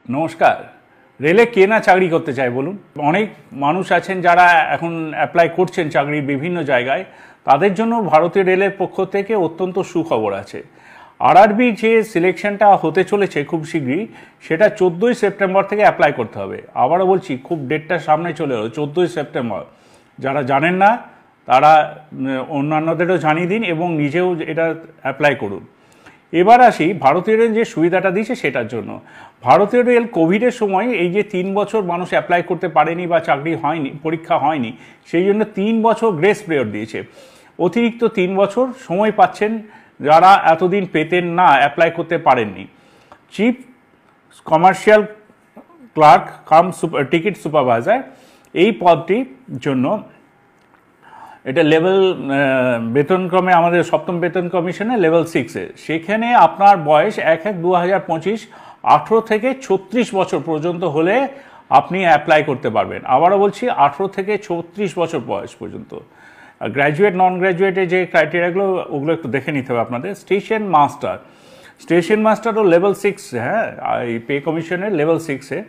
নমস্কার। রেলে কে না চাকরি করতে চায় বলুন? অনেক মানুষ আছেন যারা এখন অ্যাপ্লাই করছেন চাকরির বিভিন্ন জায়গায়। তাদের জন্য ভারতীয় রেলের পক্ষ থেকে অত্যন্ত সুখবর আছে। আরআরবি যে সিলেকশনটা হতে চলেছে খুব শীঘ্রই, সেটা 14ই সেপ্টেম্বর থেকে অ্যাপ্লাই করতে হবে। আবারও বলছি, খুব ডেটটা সামনে চলে এলো, 14ই সেপ্টেম্বর। যারা জানেন না তারা অন্যান্যদেরও জানিয়ে দিন এবং নিজেও এটা অ্যাপ্লাই করুন। এবার আসি ভারতীয় রেল যে সুবিধাটা দিয়েছে সেটার জন্য। ভারতীয় রেল কোভিডের সময় এই যে 3 বছর মানুষ অ্যাপ্লাই করতে পারেনি বা চাকরি হয়নি, পরীক্ষা হয়নি, সেই জন্য 3 বছর গ্রেস পিরিয়ড দিয়েছে। অতিরিক্ত 3 বছর সময় পাচ্ছেন যারা এতদিন পেতেন না, অ্যাপ্লাই করতে পারেননি। Chief commercial clerk cum ticket supervisor, এই পদটির জন্য এটা লেভেল বেতনক্রমে আমাদের সপ্তম বেতন কমিশনে লেভেল 6-এ। সেখানে আপনার বয়স 1/1/2025 18 থেকে 36 বছর পর্যন্ত হলে আপনি অ্যাপ্লাই করতে পারবেন। আবারও বলছি, 18 থেকে 36 বছর বয়স পর্যন্ত। গ্র্যাজুয়েট নন গ্র্যাজুয়েটের যে ক্রাইটেরিয়াগুলো ওগুলো একটু দেখে নিতে হবে আপনাদের। স্টেশন মাস্টারও লেভেল 6, হ্যাঁ, এই পে কমিশনের লেভেল 6-এ।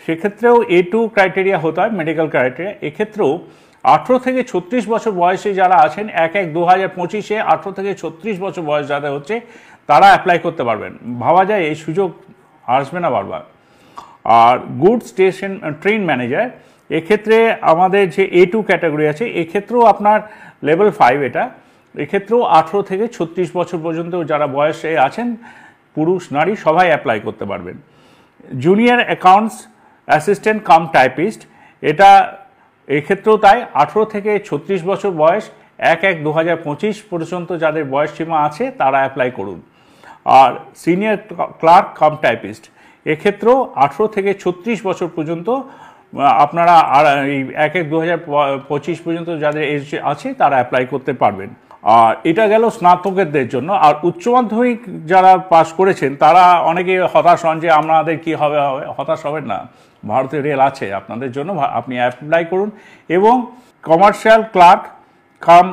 সেক্ষেত্রেও A2 ক্রাইটেরিয়া হতে হয়, মেডিকেল ক্রাইটেরিয়া। এক্ষেত্রেও 18 থেকে 36 বছর বয়সে যারা আছেন, 1/1/2025-এ 18 থেকে 36 বছর বয়স যাদের হচ্ছে, তারা অ্যাপ্লাই করতে পারবেন। ভাবা যায় এই সুযোগ আসবে না বারবার। আর গুড স্টেশন ট্রেন ম্যানেজার, এক্ষেত্রে আমাদের যে A2 ক্যাটাগরি আছে, এক্ষেত্রেও আপনার লেভেল 5 এটা। এক্ষেত্রেও 18 থেকে 36 বছর পর্যন্ত যারা বয়সে আছেন, পুরুষ নারী সবাই অ্যাপ্লাই করতে পারবেন। Junior accounts assistant cum typist, এটা এক্ষেত্রেও তাই। 18 থেকে 36 বছর বয়স, 1/1/2025 পর্যন্ত যাদের বয়স সীমা আছে তারা অ্যাপ্লাই করুন। আর সিনিয়র ক্লার্ক কাম টাইপিস্ট, এক্ষেত্রেও 18 থেকে 36 বছর পর্যন্ত আপনারা আর এই 1/1/2025 পর্যন্ত যাদের এজ আছে তারা অ্যাপ্লাই করতে পারবেন। আর এটা গেল স্নাতকদের জন্য। আর উচ্চ মাধ্যমিক যারা পাস করেছেন তারা অনেকে হতাশ হন যে আমাদের কী হবে। হতাশ হবেন না, ভারতীয় রেল আছে আপনাদের জন্য, আপনি অ্যাপ্লাই করুন। এবং commercial clerk cum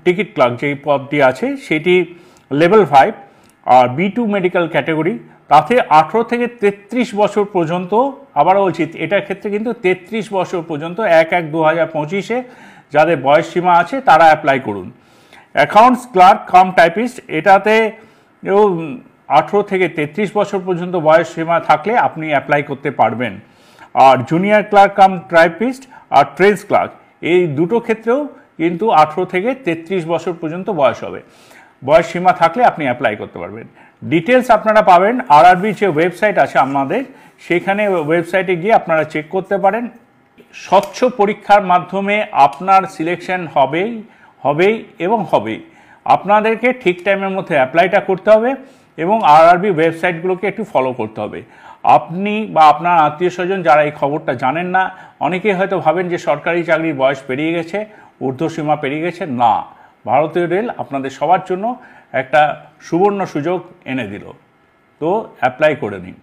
ticket clerk যেই পদটি আছে সেটি লেভেল 5। আর B2 মেডিকেল ক্যাটাগরি, তাতে 18 থেকে 33 বছর পর্যন্ত, আবারও বলছি এটার ক্ষেত্রে কিন্তু 33 বছর পর্যন্ত, 1/1/2025-এ যাদের বয়স সীমা আছে তারা অ্যাপ্লাই করুন। অ্যাকাউন্টস ক্লার্ক কাম টাইপিস্ট, এটাতে 18 থেকে 33 বছর পর্যন্ত বয়স সীমা থাকলে আপনি অ্যাপ্লাই করতে পারবেন। আর জুনিয়র ক্লার্ক কাম টাইপিস্ট আর ট্রেন্স ক্লার্ক, এই দুটো ক্ষেত্রেও কিন্তু 18 থেকে 33 বছর পর্যন্ত বয়স হবে। বয়স সীমা থাকলে আপনি অ্যাপ্লাই করতে পারবেন। ডিটেলস আপনারা পাবেন আরআরবি যে ওয়েবসাইট আছে আমাদের, সেখানে ওয়েবসাইটে গিয়ে আপনারা চেক করতে পারেন। স্বচ্ছ পরীক্ষার মাধ্যমে আপনার সিলেকশন হবেই এবং হবেই। আপনাদেরকে ঠিক টাইমের মধ্যে অ্যাপ্লাইটা করতে হবে এবং আরআরবি ওয়েবসাইটগুলোকে একটু ফলো করতে হবে। আপনি বা আপনার আত্মীয় স্বজন যারা এই খবরটা জানেন না, অনেকেই হয়তো ভাবেন যে সরকারি চাকরির বয়স পেরিয়ে গেছে, ঊর্ধ্বসীমা পেরিয়ে গেছে। না, ভারতীয় রেল আপনাদের সবার জন্য একটা সুবর্ণ সুযোগ এনে দিল। তো অ্যাপ্লাই করে নিন।